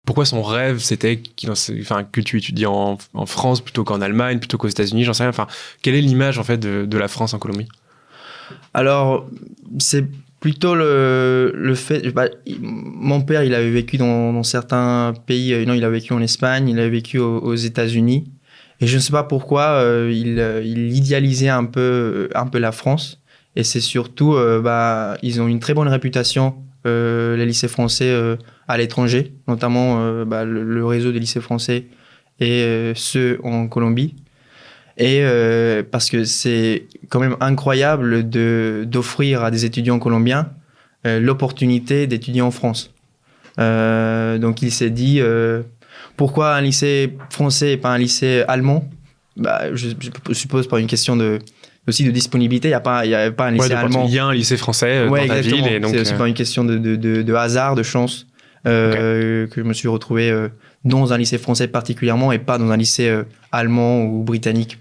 pourquoi son rêve c'était que tu étudies en France plutôt qu'en Allemagne, plutôt qu'aux États-Unis, j'en sais rien. Enfin, quelle est l'image en fait de la France en Colombie? Alors, c'est plutôt le fait... mon père, il avait vécu dans certains pays. Non, il a vécu en Espagne, il a vécu aux États-Unis. Et je ne sais pas pourquoi, il idéalisait un peu la France. Et c'est surtout, ils ont une très bonne réputation, les lycées français à l'étranger, notamment le réseau des lycées français et ceux en Colombie. Et parce que c'est quand même incroyable d'offrir à des étudiants colombiens l'opportunité d'étudier en France. Donc il s'est dit, pourquoi un lycée français et pas un lycée allemand? Je suppose par une question aussi de disponibilité. Il n'y a pas un lycée allemand. Il y a un lycée français dans ta ville. Et donc, c'est aussi par une question de hasard, de chance, que je me suis retrouvé dans un lycée français particulièrement et pas dans un lycée allemand ou britannique.